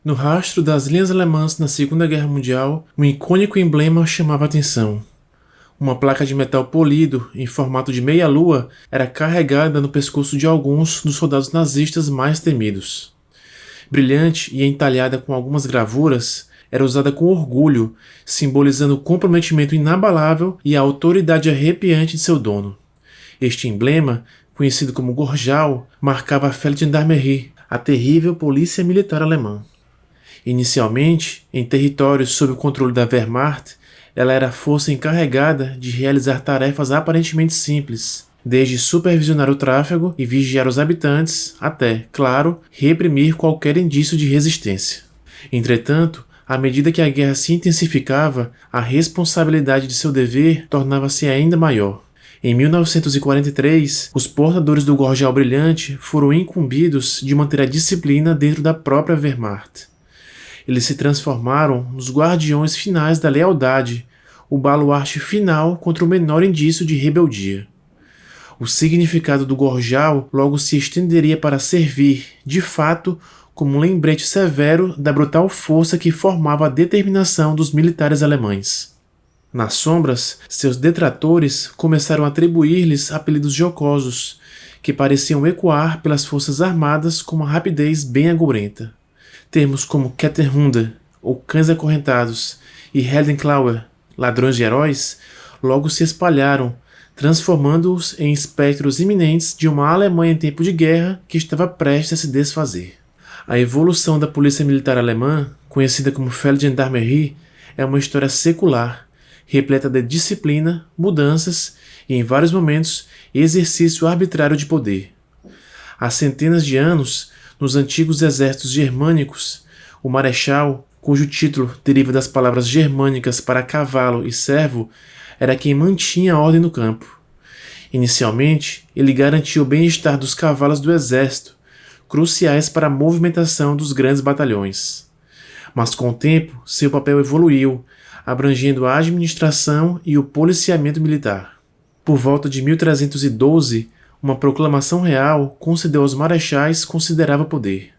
No rastro das linhas alemãs na Segunda Guerra Mundial, um icônico emblema chamava a atenção. Uma placa de metal polido, em formato de meia-lua, era carregada no pescoço de alguns dos soldados nazistas mais temidos. Brilhante e entalhada com algumas gravuras, era usada com orgulho, simbolizando o comprometimento inabalável e a autoridade arrepiante de seu dono. Este emblema, conhecido como Gorjal, marcava a Feldgendarmerie, a terrível polícia militar alemã. Inicialmente, em territórios sob o controle da Wehrmacht, ela era a força encarregada de realizar tarefas aparentemente simples, desde supervisionar o tráfego e vigiar os habitantes, até, claro, reprimir qualquer indício de resistência. Entretanto, à medida que a guerra se intensificava, a responsabilidade de seu dever tornava-se ainda maior. Em 1943, os portadores do Gorjal Brilhante foram incumbidos de manter a disciplina dentro da própria Wehrmacht. Eles se transformaram nos guardiões finais da lealdade, o baluarte final contra o menor indício de rebeldia. O significado do Gorjal logo se estenderia para servir, de fato, como um lembrete severo da brutal força que formava a determinação dos militares alemães. Nas sombras, seus detratores começaram a atribuir-lhes apelidos jocosos, que pareciam ecoar pelas forças armadas com uma rapidez bem agorenta. Termos como Kettenhunde, ou cães acorrentados, e Heldenklauer, ladrões de heróis, logo se espalharam, transformando-os em espectros iminentes de uma Alemanha em tempo de guerra que estava prestes a se desfazer. A evolução da polícia militar alemã, conhecida como Feldgendarmerie, é uma história secular, repleta de disciplina, mudanças e, em vários momentos, exercício arbitrário de poder. Há centenas de anos, nos antigos exércitos germânicos, o marechal, cujo título deriva das palavras germânicas para cavalo e servo, era quem mantinha a ordem no campo. Inicialmente, ele garantia o bem-estar dos cavalos do exército, cruciais para a movimentação dos grandes batalhões. Mas com o tempo, seu papel evoluiu, abrangendo a administração e o policiamento militar. Por volta de 1312, uma proclamação real concedeu aos marechais considerável poder.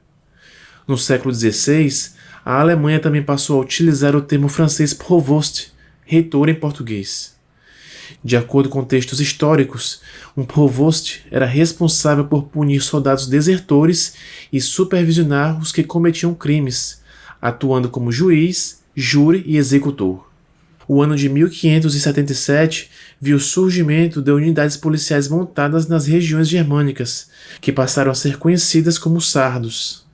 No século XVI, a Alemanha também passou a utilizar o termo francês Provost, reitor em português. De acordo com textos históricos, um Provost era responsável por punir soldados desertores e supervisionar os que cometiam crimes, atuando como juiz, júri e executor. O ano de 1577 viu o surgimento de unidades policiais montadas nas regiões germânicas, que passaram a ser conhecidas como sardos.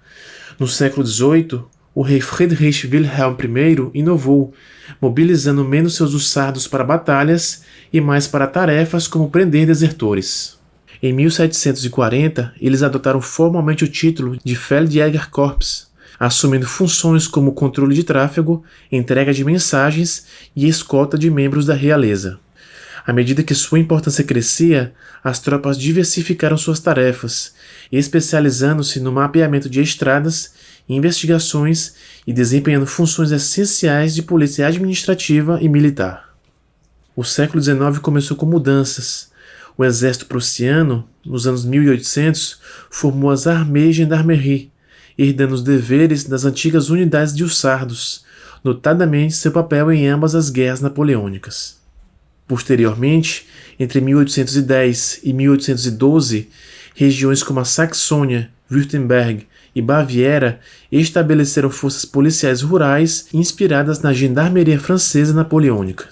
No século XVIII, o rei Friedrich Wilhelm I inovou, mobilizando menos seus sardos para batalhas e mais para tarefas como prender desertores. Em 1740, eles adotaram formalmente o título de Feldjägerkorps, assumindo funções como controle de tráfego, entrega de mensagens e escolta de membros da realeza. À medida que sua importância crescia, as tropas diversificaram suas tarefas, especializando-se no mapeamento de estradas, investigações e desempenhando funções essenciais de polícia administrativa e militar. O século XIX começou com mudanças. O exército prussiano, nos anos 1800, formou as Armées Gendarmerie, herdando os deveres das antigas unidades de hussardos, notadamente seu papel em ambas as guerras napoleônicas. Posteriormente, entre 1810 e 1812, regiões como a Saxônia, Württemberg e Baviera estabeleceram forças policiais rurais inspiradas na gendarmeria francesa napoleônica.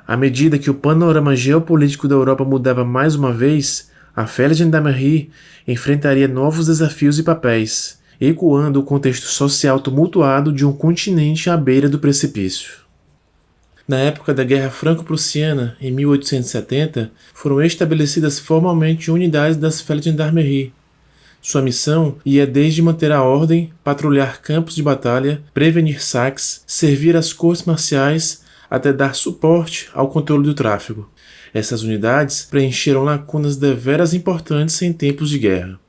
À medida que o panorama geopolítico da Europa mudava mais uma vez, a Feldgendarmerie enfrentaria novos desafios e papéis, ecoando o contexto social tumultuado de um continente à beira do precipício. Na época da Guerra Franco-Prussiana, em 1870, foram estabelecidas formalmente unidades das Feldgendarmerie. Sua missão ia desde manter a ordem, patrulhar campos de batalha, prevenir saques, servir às cortes marciais, até dar suporte ao controle do tráfego. Essas unidades preencheram lacunas deveras importantes em tempos de guerra.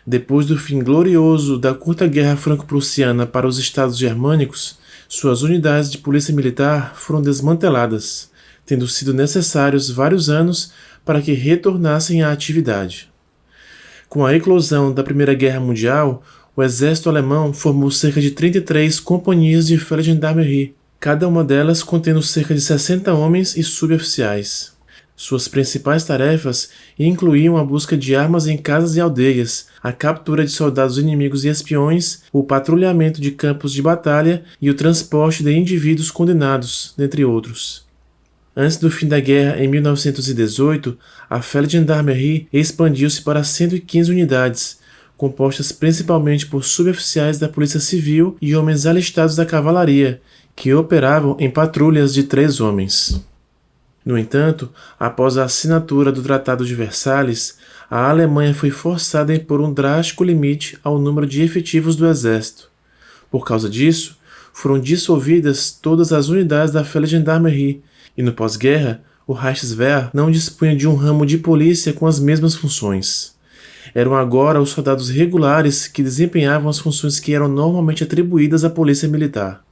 Depois do fim glorioso da curta Guerra Franco-Prussiana para os estados germânicos, suas unidades de polícia militar foram desmanteladas, tendo sido necessários vários anos para que retornassem à atividade. Com a eclosão da Primeira Guerra Mundial, O exército alemão formou cerca de 33 companhias de Feldgendarmerie, cada uma delas contendo cerca de 60 homens e suboficiais. Suas principais tarefas incluíam a busca de armas em casas e aldeias, a captura de soldados inimigos e espiões, o patrulhamento de campos de batalha e o transporte de indivíduos condenados, dentre outros. Antes do fim da guerra, em 1918, a Feldgendarmerie expandiu-se para 115 unidades, compostas principalmente por suboficiais da Polícia Civil e homens alistados da cavalaria, que operavam em patrulhas de 3 homens. No entanto, após a assinatura do Tratado de Versalhes, a Alemanha foi forçada a impor um drástico limite ao número de efetivos do exército. Por causa disso, foram dissolvidas todas as unidades da Feldgendarmerie, e no pós-guerra, o Reichswehr não dispunha de um ramo de polícia com as mesmas funções. Eram agora os soldados regulares que desempenhavam as funções que eram normalmente atribuídas à polícia militar.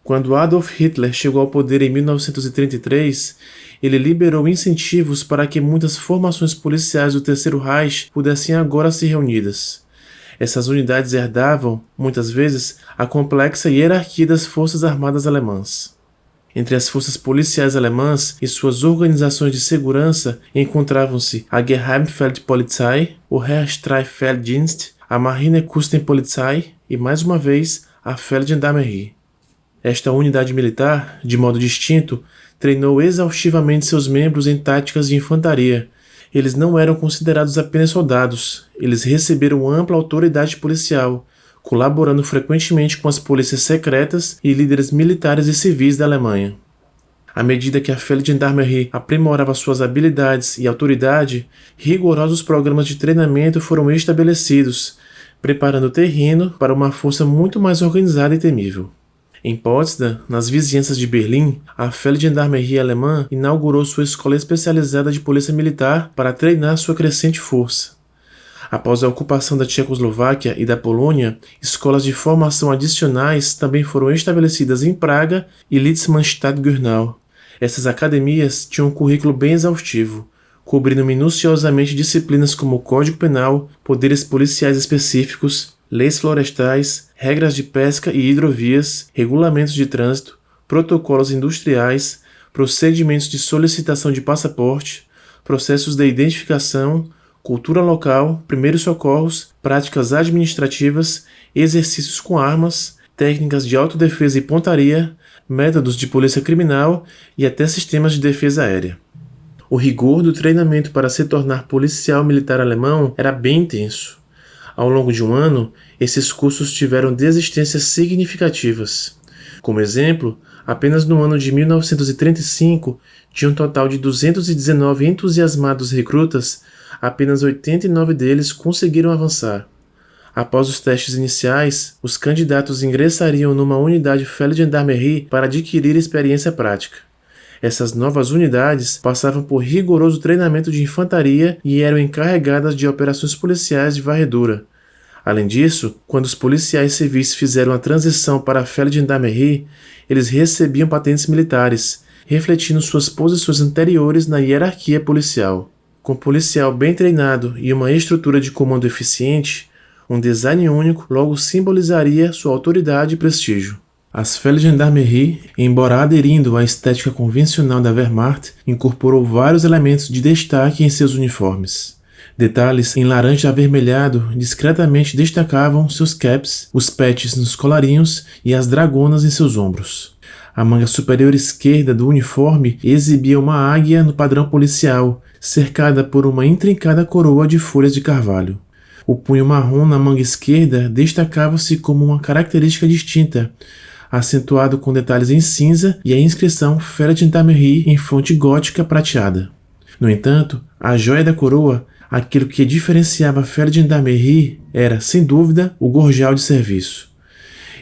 Quando Adolf Hitler chegou ao poder em 1933, ele liberou incentivos para que muitas formações policiais do Terceiro Reich pudessem agora ser reunidas. Essas unidades herdavam, muitas vezes, a complexa hierarquia das forças armadas alemãs. Entre as forças policiais alemãs e suas organizações de segurança encontravam-se a Geheimfeldpolizei, o Heerstreiffelddienst, a Marinekustenpolizei e, mais uma vez, a Feldgendarmerie. Esta unidade militar, de modo distinto, treinou exaustivamente seus membros em táticas de infantaria. Eles não eram considerados apenas soldados, eles receberam ampla autoridade policial, colaborando frequentemente com as polícias secretas e líderes militares e civis da Alemanha. À medida que a Feldgendarmerie aprimorava suas habilidades e autoridade, rigorosos programas de treinamento foram estabelecidos, preparando o terreno para uma força muito mais organizada e temível. Em Potsdam, nas vizinhanças de Berlim, a Feldgendarmerie alemã inaugurou sua escola especializada de polícia militar para treinar sua crescente força. Após a ocupação da Tchecoslováquia e da Polônia, escolas de formação adicionais também foram estabelecidas em Praga e Litzmannstadt-Gürnau. Essas academias tinham um currículo bem exaustivo, cobrindo minuciosamente disciplinas como Código Penal, poderes policiais específicos, leis florestais, regras de pesca e hidrovias, regulamentos de trânsito, protocolos industriais, procedimentos de solicitação de passaporte, processos de identificação, cultura local, primeiros socorros, práticas administrativas, exercícios com armas, técnicas de autodefesa e pontaria, métodos de polícia criminal e até sistemas de defesa aérea. O rigor do treinamento para se tornar policial militar alemão era bem intenso. Ao longo de um ano, esses cursos tiveram desistências significativas. Como exemplo, apenas no ano de 1935, de um total de 219 entusiasmados recrutas, apenas 89 deles conseguiram avançar. Após os testes iniciais, os candidatos ingressariam numa unidade Feldgendarmerie para adquirir experiência prática. Essas novas unidades passavam por rigoroso treinamento de infantaria e eram encarregadas de operações policiais de varredura. Além disso, quando os policiais civis fizeram a transição para a Feldgendarmerie, eles recebiam patentes militares, refletindo suas posições anteriores na hierarquia policial. Com um policial bem treinado e uma estrutura de comando eficiente, um design único logo simbolizaria sua autoridade e prestígio. As Feldgendarmerie, embora aderindo à estética convencional da Wehrmacht, incorporou vários elementos de destaque em seus uniformes. Detalhes em laranja avermelhado discretamente destacavam seus caps, os patches nos colarinhos e as dragonas em seus ombros. A manga superior esquerda do uniforme exibia uma águia no padrão policial, cercada por uma intrincada coroa de folhas de carvalho. O punho marrom na manga esquerda destacava-se como uma característica distinta, acentuado com detalhes em cinza e a inscrição Feldgendarmerie em fonte gótica prateada. No entanto, a joia da coroa, aquilo que diferenciava a Feldgendarmerie, era, sem dúvida, o gorjal de serviço.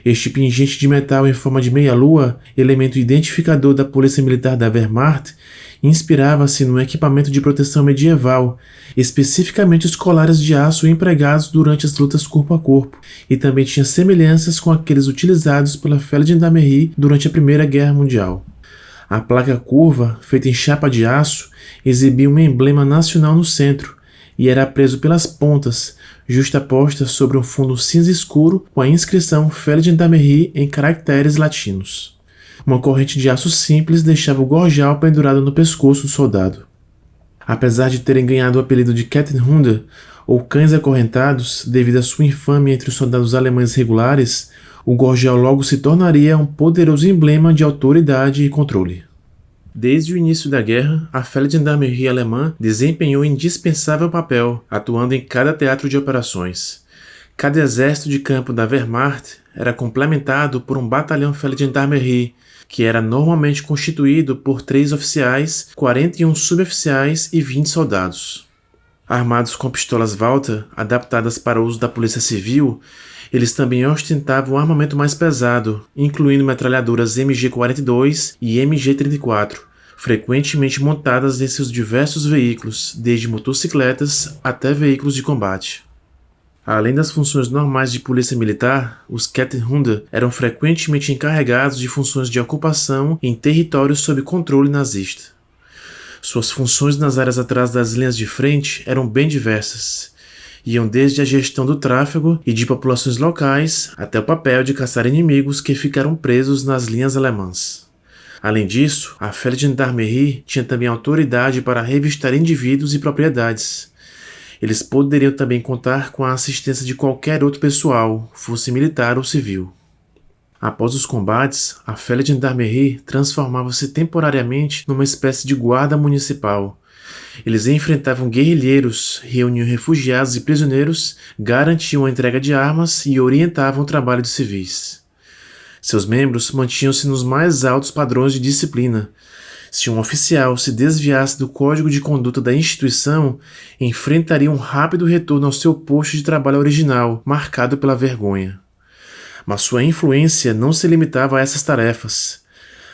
Este pingente de metal em forma de meia-lua, elemento identificador da polícia militar da Wehrmacht, inspirava-se no equipamento de proteção medieval, especificamente os colares de aço empregados durante as lutas corpo a corpo, e também tinha semelhanças com aqueles utilizados pela Feldgendarmerie durante a Primeira Guerra Mundial. A placa curva, feita em chapa de aço, exibia um emblema nacional no centro, e era preso pelas pontas, justaposta sobre um fundo cinza escuro com a inscrição Felgendamery em caracteres latinos. Uma corrente de aço simples deixava o gorjal pendurado no pescoço do soldado. Apesar de terem ganhado o apelido de Kettenhunde, ou cães acorrentados, devido à sua infâmia entre os soldados alemães regulares, o gorjal logo se tornaria um poderoso emblema de autoridade e controle. Desde o início da guerra, a Felgendarmerie alemã desempenhou indispensável papel, atuando em cada teatro de operações. Cada exército de campo da Wehrmacht era complementado por um batalhão Felgendarmerie, que era normalmente constituído por 3 oficiais, 41 suboficiais e 20 soldados. Armados com pistolas Walther, adaptadas para o uso da polícia civil, eles também ostentavam um armamento mais pesado, incluindo metralhadoras MG-42 e MG-34, frequentemente montadas em seus diversos veículos, desde motocicletas até veículos de combate. Além das funções normais de polícia militar, os Kettenhunde eram frequentemente encarregados de funções de ocupação em territórios sob controle nazista. Suas funções nas áreas atrás das linhas de frente eram bem diversas. Iam desde a gestão do tráfego e de populações locais até o papel de caçar inimigos que ficaram presos nas linhas alemãs. Além disso, a Felgendarmerie tinha também autoridade para revistar indivíduos e propriedades. Eles poderiam também contar com a assistência de qualquer outro pessoal, fosse militar ou civil. Após os combates, a Felgendarmerie transformava-se temporariamente numa espécie de guarda municipal. Eles enfrentavam guerrilheiros, reuniam refugiados e prisioneiros, garantiam a entrega de armas e orientavam o trabalho de civis. Seus membros mantinham-se nos mais altos padrões de disciplina. Se um oficial se desviasse do código de conduta da instituição, enfrentaria um rápido retorno ao seu posto de trabalho original, marcado pela vergonha. Mas sua influência não se limitava a essas tarefas.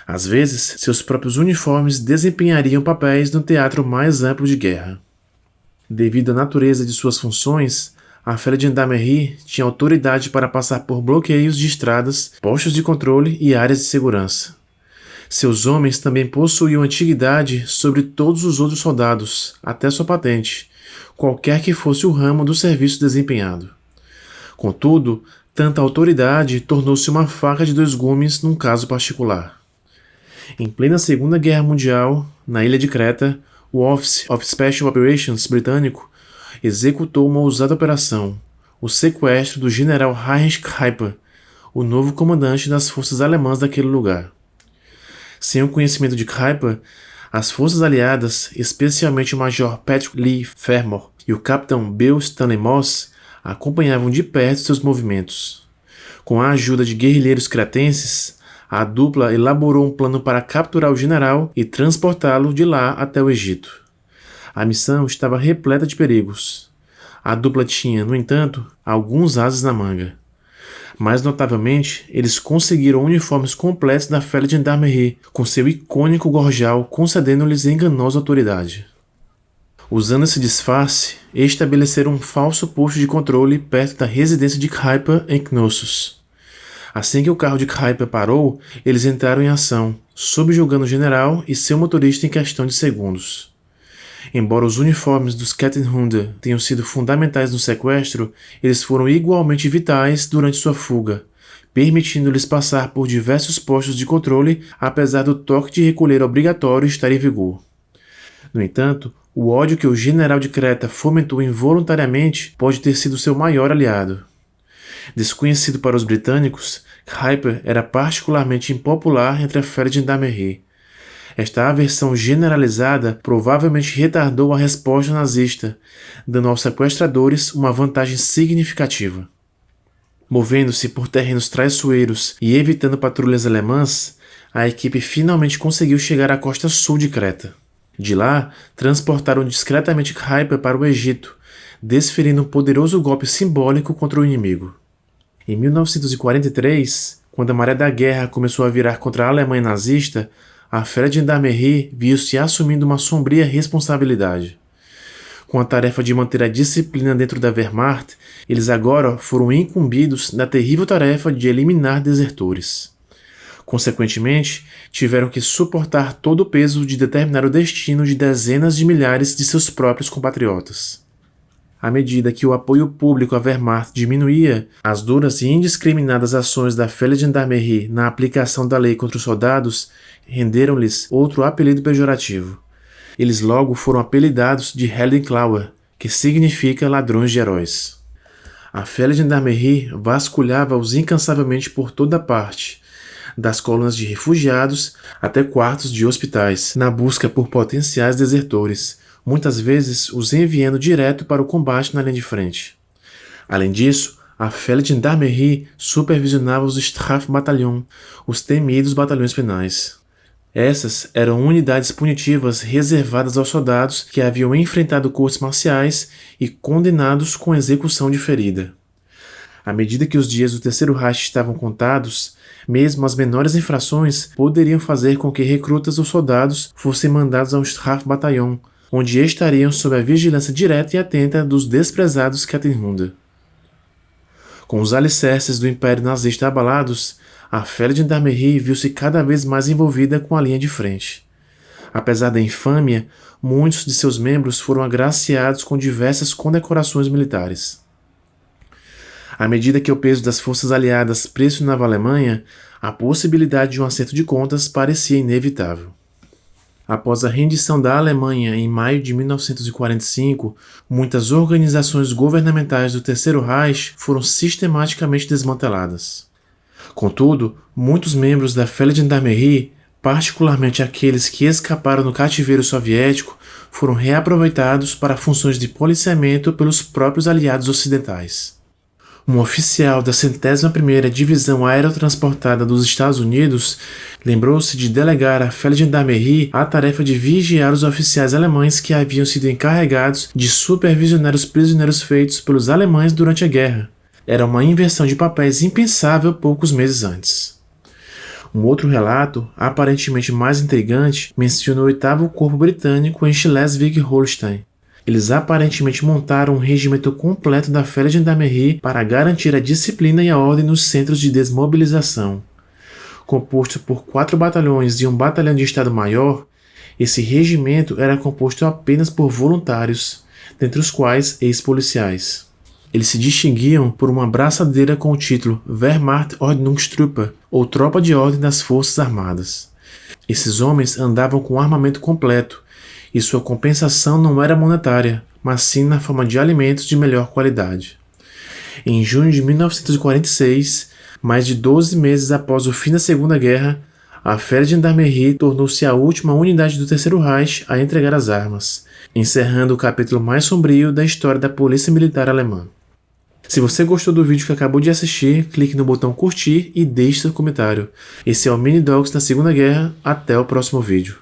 Às vezes, seus próprios uniformes desempenhariam papéis no teatro mais amplo de guerra. Devido à natureza de suas funções, a Felgendarmerie tinha autoridade para passar por bloqueios de estradas, postos de controle e áreas de segurança. Seus homens também possuíam antiguidade sobre todos os outros soldados, até sua patente, qualquer que fosse o ramo do serviço desempenhado. Contudo, tanta autoridade tornou-se uma faca de 2 gumes num caso particular. Em plena Segunda Guerra Mundial, na ilha de Creta, o Office of Special Operations britânico executou uma ousada operação, o sequestro do general Heinrich Keiper, o novo comandante das forças alemãs daquele lugar. Sem o conhecimento de Keiper, as forças aliadas, especialmente o Major Patrick Lee Fermor e o capitão Bill Stanley Moss, acompanhavam de perto seus movimentos. Com a ajuda de guerrilheiros cretenses, a dupla elaborou um plano para capturar o general e transportá-lo de lá até o Egito. A missão estava repleta de perigos. A dupla tinha, no entanto, alguns ases na manga. Mais notavelmente, eles conseguiram uniformes completos da Felgendarmerie, com seu icônico gorjal concedendo-lhes enganosa autoridade. Usando esse disfarce, estabeleceram um falso posto de controle perto da residência de Keiper em Knossos. Assim que o carro de Keiper parou, eles entraram em ação, subjugando o general e seu motorista em questão de segundos. Embora os uniformes dos Kettenhunde tenham sido fundamentais no sequestro, eles foram igualmente vitais durante sua fuga, permitindo-lhes passar por diversos postos de controle, apesar do toque de recolher obrigatório estar em vigor. No entanto, o ódio que o general de Creta fomentou involuntariamente pode ter sido seu maior aliado. Desconhecido para os britânicos, Keiper era particularmente impopular entre a Felgendarmerie. Esta aversão generalizada provavelmente retardou a resposta nazista, dando aos sequestradores uma vantagem significativa. Movendo-se por terrenos traiçoeiros e evitando patrulhas alemãs, a equipe finalmente conseguiu chegar à costa sul de Creta. De lá, transportaram discretamente Keiper para o Egito, desferindo um poderoso golpe simbólico contra o inimigo. Em 1943, quando a maré da guerra começou a virar contra a Alemanha nazista, a Felgendarmerie viu-se assumindo uma sombria responsabilidade. Com a tarefa de manter a disciplina dentro da Wehrmacht, eles agora foram incumbidos da terrível tarefa de eliminar desertores. Consequentemente, tiveram que suportar todo o peso de determinar o destino de dezenas de milhares de seus próprios compatriotas. À medida que o apoio público à Wehrmacht diminuía, as duras e indiscriminadas ações da Feldgendarmerie na aplicação da lei contra os soldados renderam-lhes outro apelido pejorativo. Eles logo foram apelidados de Heldenklauer, que significa ladrões de heróis. A Feldgendarmerie vasculhava-os incansavelmente por toda parte, das colunas de refugiados até quartos de hospitais, na busca por potenciais desertores, muitas vezes os enviando direto para o combate na linha de frente. Além disso, a Feldgendarmerie supervisionava os Strafbataillon, os temidos batalhões penais. Essas eram unidades punitivas reservadas aos soldados que haviam enfrentado cortes marciais e condenados com execução diferida. À medida que os dias do Terceiro Reich estavam contados, mesmo as menores infrações poderiam fazer com que recrutas ou soldados fossem mandados ao Strafbataillon, onde estariam sob a vigilância direta e atenta dos desprezados Kettenhunde. Com os alicerces do Império Nazista abalados, a Feldgendarmerie viu-se cada vez mais envolvida com a linha de frente. Apesar da infâmia, muitos de seus membros foram agraciados com diversas condecorações militares. À medida que o peso das forças aliadas pressionava a Alemanha, a possibilidade de um acerto de contas parecia inevitável. Após a rendição da Alemanha em maio de 1945, muitas organizações governamentais do Terceiro Reich foram sistematicamente desmanteladas. Contudo, muitos membros da Feldgendarmerie, particularmente aqueles que escaparam do cativeiro soviético, foram reaproveitados para funções de policiamento pelos próprios aliados ocidentais. Um oficial da 101ª Divisão Aerotransportada dos Estados Unidos lembrou-se de delegar à Feldgendarmerie a tarefa de vigiar os oficiais alemães que haviam sido encarregados de supervisionar os prisioneiros feitos pelos alemães durante a guerra. Era uma inversão de papéis impensável poucos meses antes. Um outro relato, aparentemente mais intrigante, menciona o 8º Corpo Britânico em Schleswig-Holstein. Eles aparentemente montaram um regimento completo da Feldgendarmerie para garantir a disciplina e a ordem nos centros de desmobilização. Composto por 4 batalhões e um batalhão de Estado-Maior, esse regimento era composto apenas por voluntários, dentre os quais ex-policiais. Eles se distinguiam por uma braçadeira com o título Wehrmacht Ordnungstruppe, ou Tropa de Ordem das Forças Armadas. Esses homens andavam com armamento completo, e sua compensação não era monetária, mas sim na forma de alimentos de melhor qualidade. Em junho de 1946, mais de 12 meses após o fim da Segunda Guerra, a Feldgendarmerie tornou-se a última unidade do Terceiro Reich a entregar as armas, encerrando o capítulo mais sombrio da história da Polícia Militar Alemã. Se você gostou do vídeo que acabou de assistir, clique no botão curtir e deixe seu comentário. Esse é o Mini Dogs da Segunda Guerra. Até o próximo vídeo.